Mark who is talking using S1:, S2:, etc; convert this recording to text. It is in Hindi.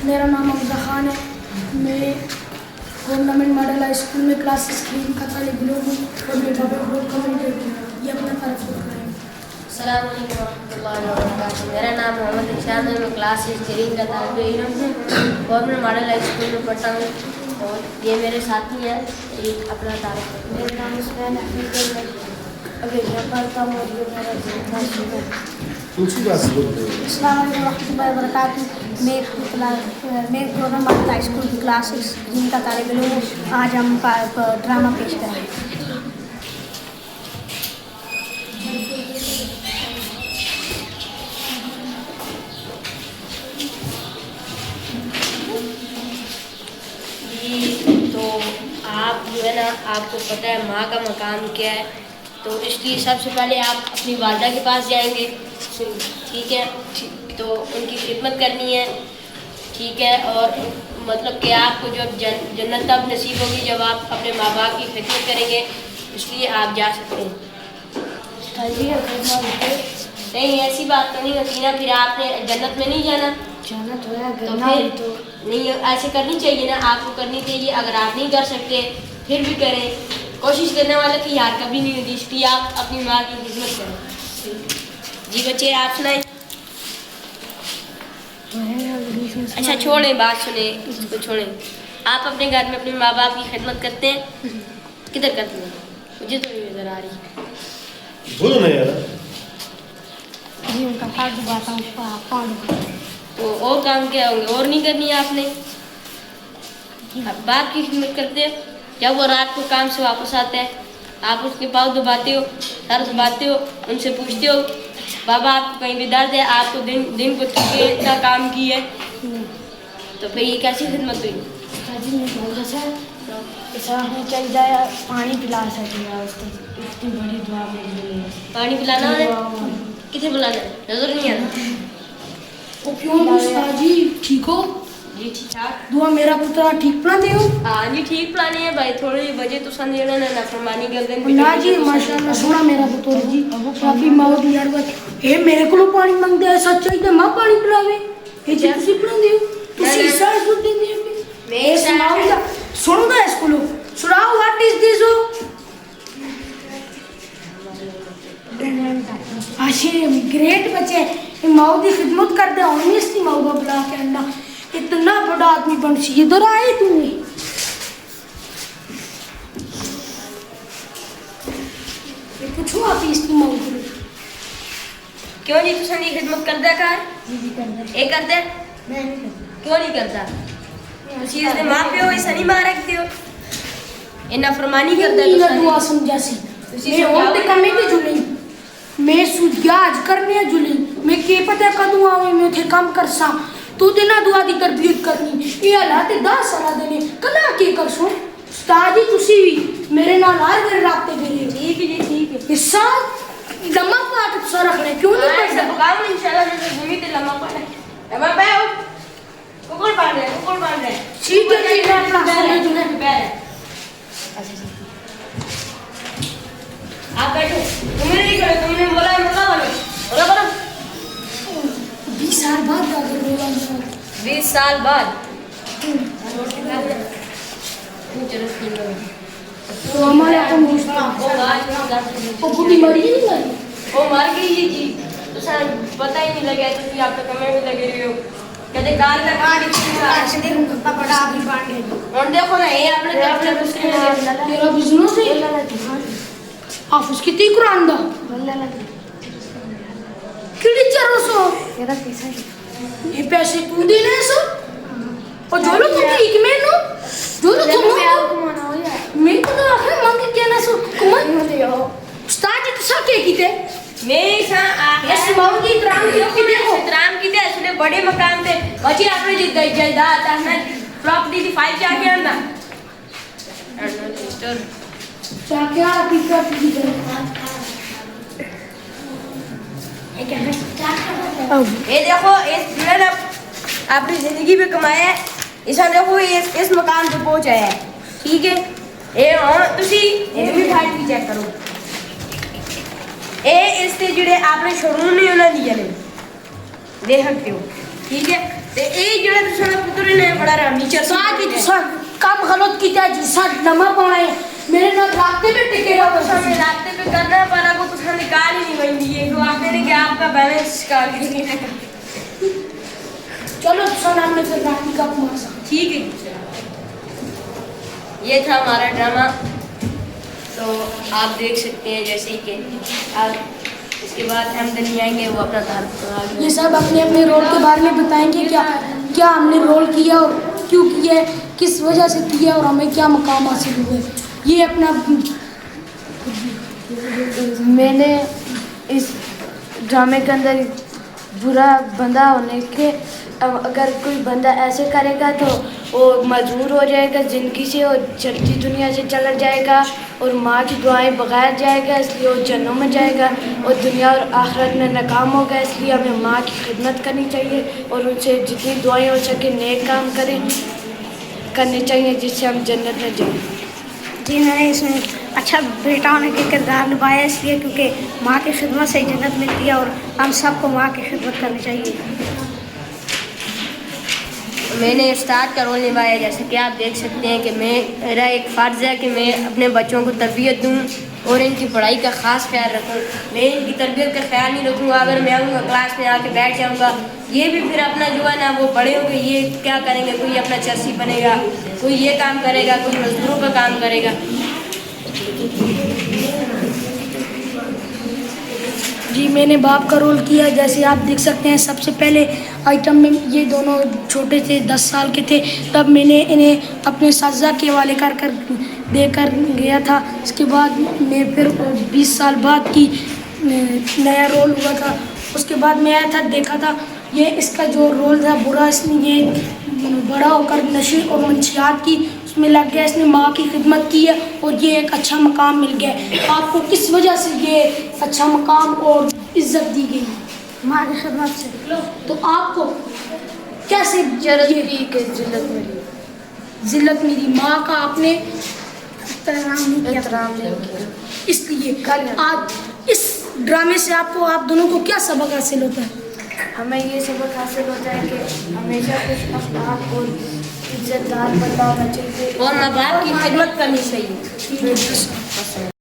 S1: मेरा नाम अमजा खान है। मैं गवर्नमेंट मॉडल हाई स्कूल में क्लास 3 का तालिब इल्म हूँ और मैं बाबर कम्युनिटी ये अपना तारीफ करेंगे।
S2: अस्सलाम वालेकुम रहमतुल्लाहि व बरकातुहू। मेरा नाम मोहम्मद इरशाद है। मैं क्लास 3 का तालिब इल्म हूँ, गवर्नमेंट मॉडल हाई स्कूल में पढ़ता हूँ और ये मेरे साथी हैं। ये अपना तारीफ करें।
S3: मेरा नाम उस्मान अहमद है। अभी मैं पढ़ता हूँ और ये मेरा दूसरा शुरू है।
S1: अस्सलाम वालेकुम रहमतुल्लाहि व बरकातुहू। मैं गवर्नमेंट मॉडल हाई स्कूल की क्लास 3 का तालिब इल्म हूँ। आज हम ड्रामा पेश करेंगे।
S2: तो आप जो है ना, आपको पता है माँ का मकाम क्या है, तो इसलिए सबसे पहले आप अपनी वालदा के पास जाएंगे, ठीक है। तो उनकी खिदमत करनी है, ठीक है। और मतलब कि आपको जब जन्नत तब नसीब होगी जब आप अपने माँ बाप की खिदमत करेंगे, इसलिए आप जा सकते हैं। नहीं, ऐसी बात तो नहीं होती ना, फिर आपने जन्नत में नहीं जाना।
S3: जाना तो है,
S2: तो
S3: करना
S2: फिर
S3: तो
S2: नहीं, ऐसे करनी चाहिए ना, आपको करनी चाहिए। अगर आप नहीं कर सकते फिर भी करें। कोशिश करने वाले की यार कभी नहीं होती, इसलिए आप अपनी माँ की खिदमत करें। जी बच्चे, आप सुनाएं। अच्छा छोड़ें, बात सुने, इसको छोड़ें। आप अपने घर में अपने माँ बाप की खिदमत करते हैं? किधर करते हैं? मुझे तो नहीं नजर आ रही।
S4: बोलो ना यार।
S1: जी उनका हाथ दबाता हूँ।
S2: तो और काम क्या होंगे, और नहीं करनी है आपने? आप बाप की खिदमत करते हैं। जब वो रात को काम से वापस आता है, आप उसके पाँव दबाते हो, सर दबाते हो, उनसे पूछते हो बाबा आपको कहीं भी दर्द है, आपको दिन को थके इतना काम की है, तो फिर ये कैसी खिदमत हुई?
S3: चाहिए पानी पिला सके उसको, इतनी बड़ी दुआ मेरे लिए।
S2: पानी पिलाना है? किसे बुलाना है? नजर नहीं आ रहा।
S1: क्यों उस्ताद जी ठीक हो?
S2: जी ठीक ठाक।
S1: दुआ मेरा पुत्र ठीक पढ़ा दे हो?
S2: हाँ जी ठीक प्लान है भाई, थोड़े बजे तो संदेह ना फरमानी कर
S1: ना जी माशाल्लाह सोना मेरा पुत्र जी काफी माओ यार बस ए मेरे को पानी मांगदे है, सच चाहिए मां पानी पिलावे ए जी तुसी पिला दियो तुसी सारा कुछ दे दियो। मैं सुनाऊंगा, सुनूंगा इसको लो सुनाओ। व्हाट इज दिस हो? आशे ग्रेट बच्चे माओ की खिदमत करते हो। मैं इसकी माओ का बुला के अंडा इतना बड़ा आदमी बन सी इधर आए तू। पूछो आप इसकी माओ को
S2: क्यों जी तुम नहीं खिदमत करता कर?
S3: जी करना
S2: ये करते
S3: मैं नहीं करता।
S2: क्यों नहीं करता? तुसी इसने मां प्यो ऐसा नहीं मार रखते हो, ये नाफरमानी करता है।
S1: नीला दुआ समझा सी मैं और ते कमे की जुली मैं सुजाज करने जुली मैं के पता कदू आवे मैं थे काम कर सा तू देना दुआ दी तरबियत करनी ये हालात 10 साल देने कला के कर सो उस्ताद जी तुसी भी मेरे नाल हर घर रास्ते करिए।
S2: ठीक है जी ठीक है।
S1: हिस्सा लम्मा पाट सा रखने क्यों नहीं
S2: ऐसा
S1: करता?
S2: काम इंशाल्लाह जैसे जमी ते लम्मा पाड़े लम्मा बैठो। कुकुर बांध रहे
S1: ठीक है जी मैं अपना समय जुने
S2: आप बैठो। तुमने नहीं करे, तुमने बोला है बोला बोलो
S1: 20 साल बाद जाकर बोला
S2: 20 साल बाद।
S1: तो हमारे अपन वो बुढ़ी मरी नहीं मरी
S2: वो मर गई है जी, तो सर पता ही नहीं लगा, तो आप तो कमरे में लगे रहे हो। कहते गाल का
S1: आज दे उनका बड़ा आदमी बांट गए
S2: और देखो ना ये आपने अपने दूसरे
S1: तेरा बिजनेस है आप उसकी ती कुरान दा किड़ी चरो सो
S3: मेरा पैसा है।
S1: ये पैसे तू देने सो और जो लोग तुम ठीक में नो जो लोग तुम मैं तो आखिर मांग के ना सो कौन उस्ताद जी तो सके कीते
S2: मैं सा
S1: इस बाबू की इकराम की देखो
S2: इतराम की थे इसने बड़े मकान थे बची आपने जो जायदाद है प्रॉपर्टी की फाइल क्या किया ना
S1: क्या क्या पीका पी कर
S2: ये देखो इस मैंने अपनी जिंदगी में कमाया है, इसा देखो ये इस मकान पे पहुंचा है, ठीक है। ये हाँ तुसी ये भी फाइल भी चेक करो। ये इससे जुड़े आपने शोरूम नहीं होना दिया नहीं देख सकते हो, ठीक है। ते ये जुड़े तुम पुत्र बेचारा नीचे
S1: काम गलत की था जिसा लम्हा पाए मेरे ना रास्ते पे टिके रहो
S2: हमें रास्ते पे करना है पर आपको कुछ निकाल ही नहीं बन दिए तो आपने ने क्या आपका बैलेंस काट दिया।
S1: चलो सन हमने फिर राखी का मासा
S2: ठीक है, ये था हमारा ड्रामा। तो आप देख सकते हैं जैसे ही कि आप इसके बाद हम दिन आएंगे वो अपना धार
S1: ये सब अपने अपने रोल के बारे में बताएंगे क्या क्या हमने रोल किया और क्यों किया है, किस वजह से किया और हमें क्या मकाम हासिल हुए। ये अपना
S3: मैंने इस ड्रामे के अंदर बुरा बंदा होने के अगर कोई बंदा ऐसे करेगा तो वो मजबूर हो जाएगा ज़िंदगी से और चलती दुनिया से चला जाएगा और माँ की दुआएं बगैर जाएगा, इसलिए वो जन्नत में जाएगा और दुनिया और आखिरत में नाकाम होगा। इसलिए हमें माँ की खिदमत करनी चाहिए और उनसे जितनी दुआएं हो सके नेक काम करने चाहिए जिससे हम जन्नत में जाएं।
S4: जी मैंने इसमें अच्छा बेटा होने के किरदार निभाया इसलिए क्योंकि माँ की खिदमत से ही जन्नत मिलती है और हम सबको माँ की खिदमत करनी चाहिए।
S2: मैंने उस्ताद का रोल निभाया, जैसे कि आप देख सकते हैं कि मेरा एक फ़र्ज़ है कि मैं अपने बच्चों को तरबियत दूँ और इनकी पढ़ाई का ख़ास ख्याल रखूँ। मैं इनकी तरबियत का ख्याल नहीं रखूँगा, अगर मैं आऊँगा क्लास में आके बैठ जाऊँगा, ये भी फिर अपना जो है ना वो बड़े होंगे ये क्या करेंगे, कोई अपना चर्सी बनेगा, कोई ये काम करेगा, कोई मजदूरों का काम करेगा।
S1: जी मैंने बाप का रोल किया, जैसे आप देख सकते हैं। सबसे पहले आइटम में ये दोनों छोटे थे, 10 साल के थे, तब मैंने इन्हें अपने साजा के हवाले कर देकर गया था। इसके बाद मैं फिर 20 साल बाद की नया रोल हुआ था। उसके बाद मैं आया था, देखा था ये इसका जो रोल था बुरा, इसने ये बड़ा होकर नशे और मंशियात की उसमें लग गया, इसने माँ की खिदमत की है और ये एक अच्छा मकाम मिल गया। आपको किस वजह से ये अच्छा मकाम और इज्जत दी गई?
S4: माँ की खिदमत से।
S1: तो आपको कैसे जिल्लत मिली? माँ का आपने
S4: एहतराम नहीं किया।
S1: इसलिए आज इस ड्रामे से आपको आप दोनों को क्या सबक हासिल होता है?
S3: हमें ये सबक हासिल होता है कि हमेशा कुछ अखलाक और इज्जतदार बंदा होना चाहिए
S2: और माँ बाप की खिदमत करनी चाहिए।